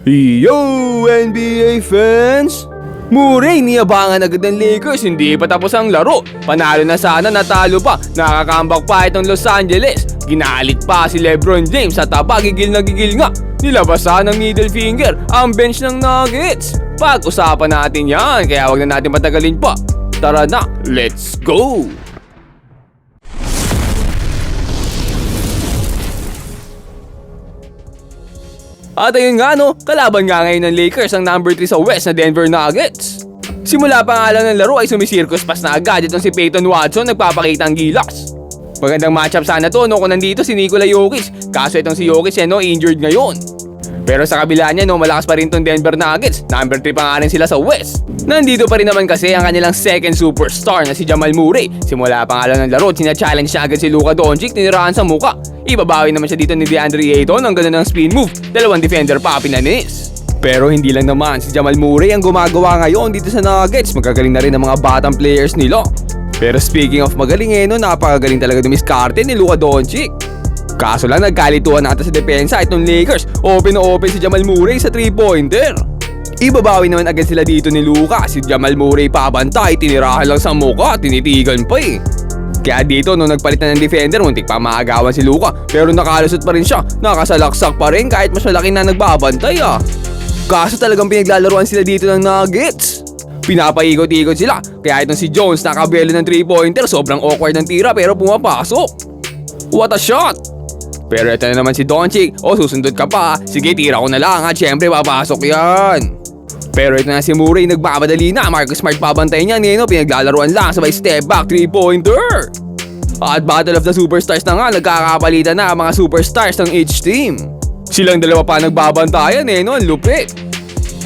Yo, NBA fans! Murray, niyabangan agad ng Lakers, hindi pa tapos ang laro. Panalo na sana, natalo pa. Nakakambak pa itong Los Angeles. Ginalit pa si LeBron James at gigil na gigil nga. Nilabasan ng middle finger ang bench ng Nuggets. Pag-usapan natin yan, kaya wag na natin patagalin pa. Tara na, let's go! At ayun nga kalaban nga ngayon ng Lakers ang number 3 sa West na Denver Nuggets. Simula pa nga lang ng laro ay sumisirkus pas na agad itong si Peyton Watson nagpapakita ang gilas. Magandang matchup sana to kung nandito si Nikola Jokic, kaso itong si Jokic injured ngayon. Pero sa kabila niya malakas pa rin tong Denver Nuggets, number 3 pa nga rin sila sa West. Nandito pa rin naman kasi ang kanilang second superstar na si Jamal Murray. Simula pa nga lang ng laro, sina-challenge siya agad si Luka Doncic, tinirahan sa muka. Ibabawi naman siya dito ni DeAndre Ayton ang ganda ng spin move, dalawang defender pa pinanis. Pero hindi lang naman si Jamal Murray ang gumagawa ngayon dito sa Nuggets, magagaling na rin ang mga batang players nila. Pero speaking of magaling napakagaling talaga dumiskarte ni Luka Doncic. Kaso lang nagkalituan ata sa depensa itong Lakers, open na open si Jamal Murray sa 3-pointer. Ibabawi naman agad sila dito ni Luka, si Jamal Murray pabantay, tinirahan lang sa muka, tinitigan pa Kaya dito nung nagpalit na ng defender, muntik pa maagawan si Luka, pero nakalusot pa rin siya, nakasalaksak pa rin kahit mas malaki na nagbabantay Kaso talagang pinaglalaruan sila dito ng Nuggets. Pinapaikot-ikot sila, kaya itong si Jones nakabelo ng 3-pointer, sobrang awkward ng tira pero pumapasok. What a shot! Pero ito na naman si Doncic, susundot ka pa, sige tira ko na lang syempre papasok yan. Pero ito na si Murray, nagmamadali na, Marcus Smart pabantay niya pinaglalaruan lang sabay step back 3-pointer. At Battle of the Superstars na nga, nagkakapalitan na ang mga superstars ng each team. Silang dalawa pa nagbabantayan ang lupit.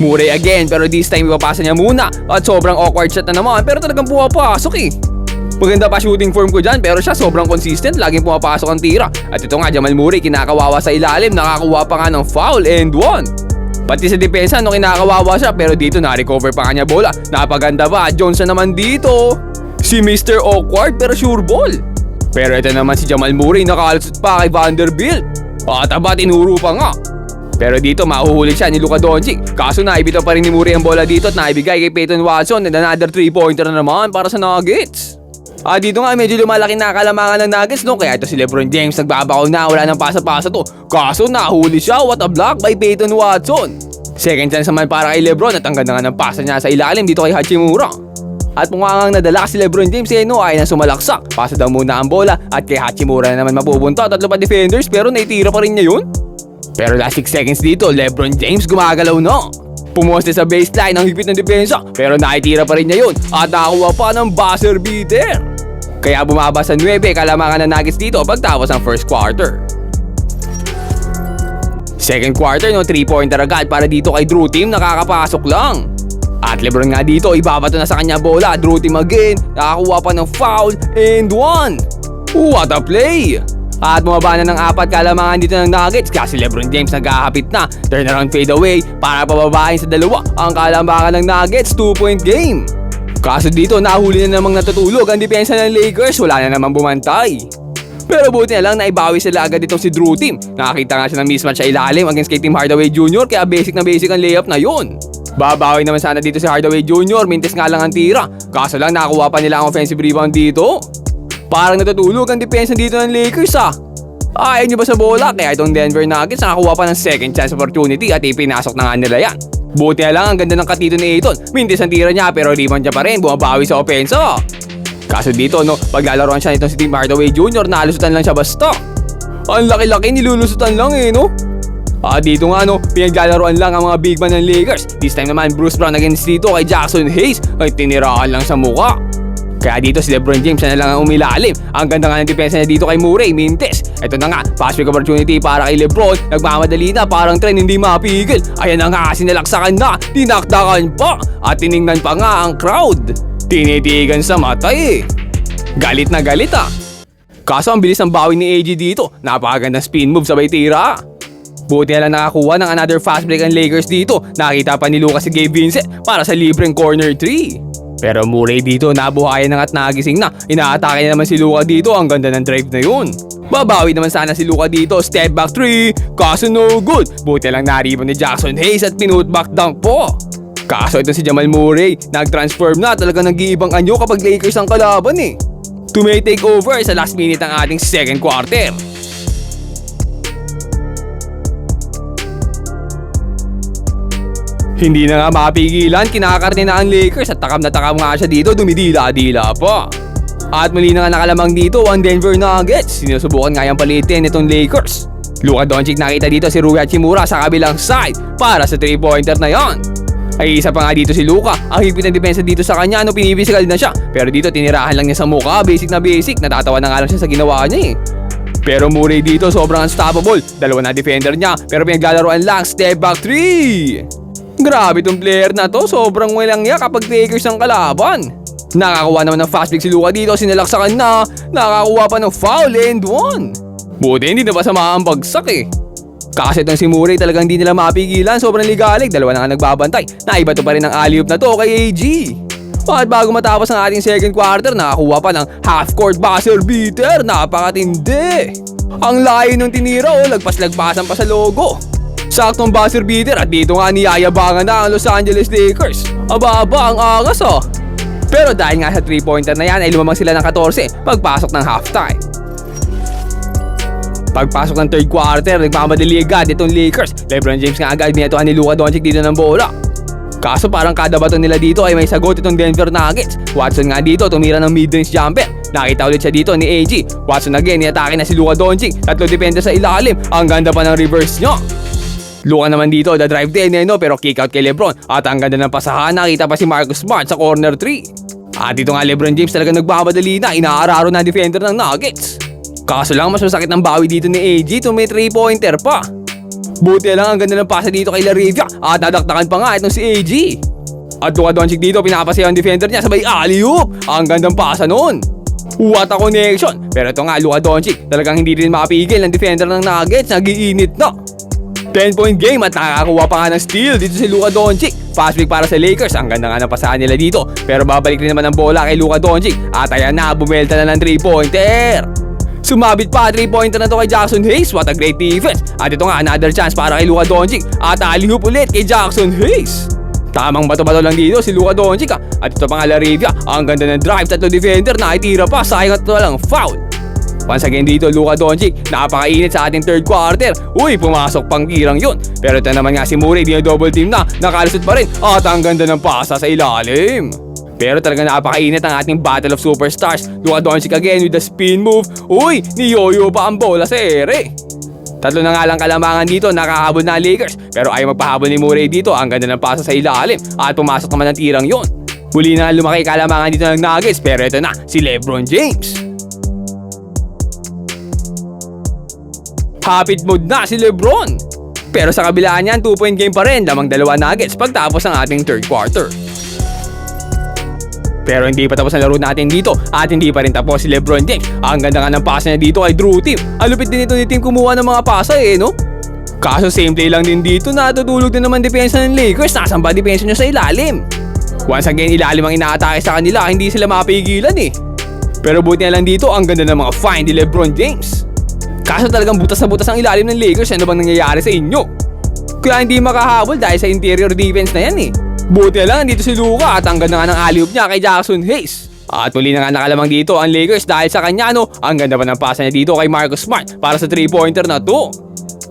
Murray again, pero this time ipapasa niya muna at sobrang awkward shot na naman pero talagang pumapasok Maganda pa shooting form ko dyan pero siya sobrang consistent, laging pumapasok ang tira. At ito nga Jamal Murray, kinakawawa sa ilalim, nakakuha pa nga ng foul and one. Pati sa depensa kinakawawa siya pero dito na-recover pa nga niya bola. Napaganda pa, Jones na naman dito. Si Mr. Awkward pero sure ball. Pero ito naman si Jamal Murray, nakalusot pa kay Vanderbilt. At tinuro pa nga. Pero dito mahuhuli siya ni Luka Doncic. Kaso naibitaw pa rin ni Murray ang bola dito at naibigay kay Peyton Watson and another 3-pointer na naman para sa Nuggets. Dito nga medyo lumalaki na kalamangan ng Nuggets kaya ito si LeBron James nagbabakaw na, wala nang pasa-pasa to. Kaso nahuli siya, what a block by Peyton Watson. Second chance naman para kay LeBron at ang ganda nga ng pasa niya sa ilalim dito kay Hachimura. At mukhang nadala si LeBron James ay na sumalaksak. Pasa daw muna ang bola at kay Hachimura na naman mapupunta, tatlo pa defenders pero naitira pa rin niya yun. Pero last 6 seconds dito, LeBron James gumagalaw na. Pumoste sa baseline ang higpit ng depensa pero naitira pa rin niya yun at nakakuha pa ng buzzer beater. Kaya bumaba sa 9 kalamangan ng Nuggets dito pagtapos ng first quarter. Second quarter 3-pointer agad para dito kay Drew Team, nakakapasok lang. At LeBron nga dito, ibabato na sa kanya bola, Drew Team again, nakakuha pa ng foul and one. What a play! At bumaba na ng 4 kalamangan dito ng Nuggets kasi LeBron James naghahapit na. Turnaround fade away para pababain sa 2 ang kalamangan ng Nuggets, 2-point game. Kaso dito nahuli na namang natutulog ang depensa ng Lakers, wala na namang bumantay. Pero buti na lang naibawi sila agad itong si Drew Team. Nakakita nga siya ng mismatch sa ilalim against kay Tim Hardaway Jr. kaya basic na basic ang layup na yun. Babawi naman sana dito si Hardaway Jr. Mintis nga lang ang tira. Kaso lang nakuha pa nila ang offensive rebound dito. Parang natutulog ang depensa dito ng Lakers Ayaw nyo ba sa bola? Kaya itong Denver Nuggets nakakuha pa ng second chance opportunity at ipinasok na nga nila yan. Buti na lang ang ganda ng katito ni Ayton. Mintis ang tira niya pero rebound niya pa rin, bumabawi sa opensa. Kaso dito paglalaroan siya nitong si Tim Hardaway Jr. nalusutan lang siya basta. Ang laki-laki nilulusutan lang dito nga pinaglalaroan lang ang mga big man ng Lakers. This time naman Bruce Brown against dito kay Jackson Hayes ay tinirahan lang sa muka. Kaya dito si LeBron James na lang ang umilalim. Ang ganda nga ng depensa niya dito kay Murray, mintis. Ito na nga, fast break opportunity para kay LeBron. Nagmamadali na, parang tren hindi mapigil. Ayan na nga, sinalaksakan na, dinakdakan pa. At tiningnan pa nga ang crowd. Tinitigan sa mata Galit na galit Kaso ang bilis ng bawi ni AG dito. Napakagandang spin move sabay tira. Buti na lang nakakuha ng another fast break ang Lakers dito. Nakita pa ni Lucas si Gabe Vincent para sa libreng corner 3. Pero Murray dito nabuhayan na at nagising na. Inaatake na naman si Luka dito. Ang ganda ng drive na yun. Babawi naman sana si Luka dito. Step back 3. Kaso no good. Buti lang nariban ni Jackson Hayes at pinutback dunk po. Kaso ito si Jamal Murray. Nag-transform na. Talagang nag-iibang anyo kapag Lakers ang kalaban eh. To may take over sa last minute ng ating second quarter. Hindi na nga mapigilan, kinakarne na ang Lakers at takam na takam nga siya dito, dumidila-dila pa. At muli na nga nakalamang dito ang Denver Nuggets. Sinusubukan nga yung palitin itong Lakers. Luka Doncic nakita dito si Rui Hachimura sa kabilang side para sa 3-pointer na yon. Ay isa pa nga dito si Luka, ang higpit ng depensa dito sa kanya, pinipisikal na siya. Pero dito tinirahan lang niya sa mukha, basic na basic, natatawa na nga lang siya sa ginawa niya eh. Pero Murray dito sobrang unstoppable, dalawa na defender niya, pero pinaglalaroan lang, step back 3. Grabe tong player na to, sobrang walang niya kapag Lakers ang kalaban. Nakakuha naman ng fast break si Luka dito, sinalaksakan na, nakakuha pa ng foul and one. Buti hindi na masama ang bagsak eh. Kasi itong si Murray talagang hindi nila mapigilan, sobrang ligalig, dalawa na nga nagbabantay. Naiba to pa rin ang alley-oop na to kay AG. At bago matapos ang ating second quarter, nakakuha pa ng half-court buzzer beater, napakatindi. Ang layo nung tinira lagpas-lagpasan pa sa logo. Saktong buzzer beater at dito nga niyayabangan na ang Los Angeles Lakers. Aba ang angas Pero dahil nga sa 3-pointer na yan ay lumamang sila ng 14 pagpasok ng halftime. Pagpasok ng third quarter, nagmamadali agad itong Lakers. LeBron James nga agad binatuhan ni Luka Doncic dito ng bola. Kaso parang kada bato nila dito ay may sagot itong Denver Nuggets. Watson nga dito tumira ng mid-range jumper. Nakita ulit siya dito ni AG. Watson again, niatake na si Luka Doncic. Tatlo depende sa ilalim. Ang ganda pa ng reverse nyo. Luka naman dito, the drive din pero kick out kay LeBron. At ang ganda ng pasahan, nakita pa si Marcus Smart sa corner 3. At dito nga LeBron James talaga nagmamadali na, inaararo na defender ng Nuggets. Kaso lang mas masakit ng bawi dito ni AG, may 3-pointer pa. Buti lang ang ganda ng pasa dito kay Laravia at nadaktakan pa nga itong si AG. At Luka Doncic dito pinapasayaw ang defender niya sabay alley-oop. Ang gandang pasa nun. What a connection. Pero ito nga Luka Doncic, talagang hindi rin mapigil ng defender ng Nuggets, nagiinit na. 10-point game at nakakakuha pa nga ng steal dito si Luka Doncic. Fast break para sa Lakers, ang ganda nga ng pasahan nila dito. Pero babalik rin naman ang bola kay Luka Doncic. At ayan na, bumelta na ng 3-pointer. Sumabit pa, 3-pointer na to kay Jackson Hayes. What a great defense. At ito nga, another chance para kay Luka Doncic. At alley-oop ulit kay Jackson Hayes. Tamang bato-bato lang dito si Luka Doncic At ito pa nga Laravia, ang ganda ng drive, tatlo defender, nakitira pa, sayang at walang foul. Once again dito Luka Doncic, napakainit sa ating third quarter. Uy, pumasok pang tirang yun. Pero ito naman nga si Murray, double team na, nakalusot pa rin. At ang ganda ng pasa sa ilalim. Pero talaga napakainit ang ating Battle of Superstars. Luka Doncic again with the spin move. Uy, niyoyo pa ang bola sa ere. Tatlo na nga lang kalamangan dito, nakahabol na Lakers. Pero ayaw magpahabol ni Murray dito, ang ganda ng pasa sa ilalim. At pumasok naman ang tirang yun. Huli na lumaki kalamangan dito ng Nuggets. Pero ito na, si LeBron James. Hapit mode na si LeBron. Pero sa kabilaan niyan, 2-point game pa rin, lamang dalawa Nuggets pagtapos ng ating third quarter. Pero hindi pa tapos ang laro natin dito at hindi pa rin tapos si LeBron James. Ang ganda nga ng pasa niya dito ay Drew Team. Alupit din ito ni Team kumuha ng mga pasa no? Kaso same play lang din dito, natutulog din naman depensa ng Lakers. Nasaan ba depensa nyo sa ilalim? Once again, ilalim ang inaatake sa kanila, hindi sila mapigilan Pero buti na lang dito, ang ganda ng mga find ni LeBron James. Kaso talagang butas na butas ang ilalim ng Lakers. Ano bang nangyayari sa inyo? Kaya hindi makahabol dahil sa interior defense na yan Buti na lang dito si Luka at ang ganda nga ng alley-oop niya kay Jackson Hayes. At muli na nga nakalamang dito ang Lakers dahil sa kanya ang ganda pa ng pasa niya dito kay Marcus Smart para sa 3-pointer na to.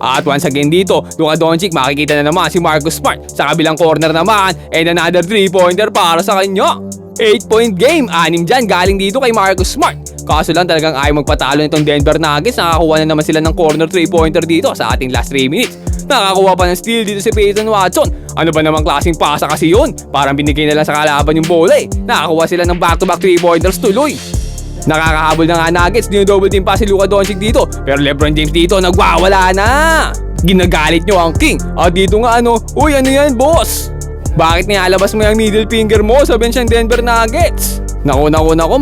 At once again dito, Luka Doncic, makikita na naman si Marcus Smart. Sa kabilang corner naman, and another 3-pointer para sa kanya. 8-point game, 6 dyan galing dito kay Marcus Smart. Kaso lang talagang ayaw magpatalo nitong Denver Nuggets. Nakakuha na naman sila ng corner 3-pointer dito sa ating last 3 minutes. Nakakuha pa ng steal dito si Peyton Watson. Ano ba namang klaseng pasa kasi yun? Parang binigay na lang sa kalaban yung bola Nakakuha sila ng back-to-back 3-pointers tuloy. Nakakahabol na nga Nuggets, double team pa si Luka Doncic dito. Pero LeBron James dito, nagwawala na. Ginagalit nyo ang King. At dito nga uy ano yan boss? Bakit nilalabas mo yung middle finger mo sa bench ng Denver Nuggets? Naku,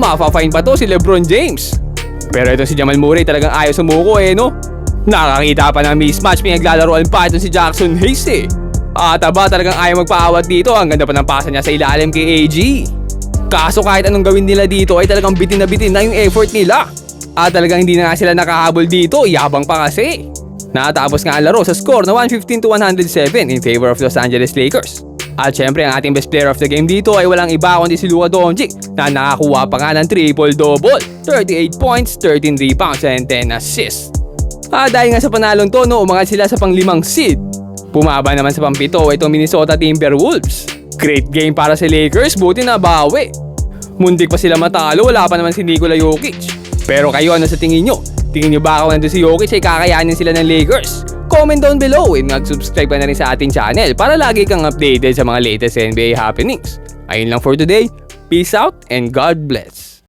mapa-fine pa to si LeBron James. Pero ito si Jamal Murray talagang ayaw sumuko Nakakita pa ng mismatch, pinaglalaroan pa ito si Jackson Hayes At talagang ayaw magpaawat dito, ang ganda pa ng pasa niya sa ilalim kay AG. Kaso kahit anong gawin nila dito ay talagang bitin na yung effort nila. At talagang hindi na nga sila nakahabol dito, yabang pa kasi. Natapos nga ang laro sa score na 115-107 in favor of Los Angeles Lakers. At syempre ang ating best player of the game dito ay walang iba kundi si Luka Doncic na nakakuha pa nga ng triple-double, 38 points, 13 rebounds and 10 assists. At dahil nga sa panalong to, umangat sila sa pang-5 seed. Bumaba naman sa pang-7 itong Minnesota Timberwolves. Great game para sa Lakers, buti na bawi. Muntik pa sila matalo, wala pa naman si Nikola Jokic. Pero kayo, ano sa tingin nyo? Tingin nyo ba kung nandun si Jokic ay kakayanin sila ng Lakers? Comment down below and mag-subscribe ka na rin sa ating channel para lagi kang updated sa mga latest NBA happenings. Ayun lang for today. Peace out and God bless.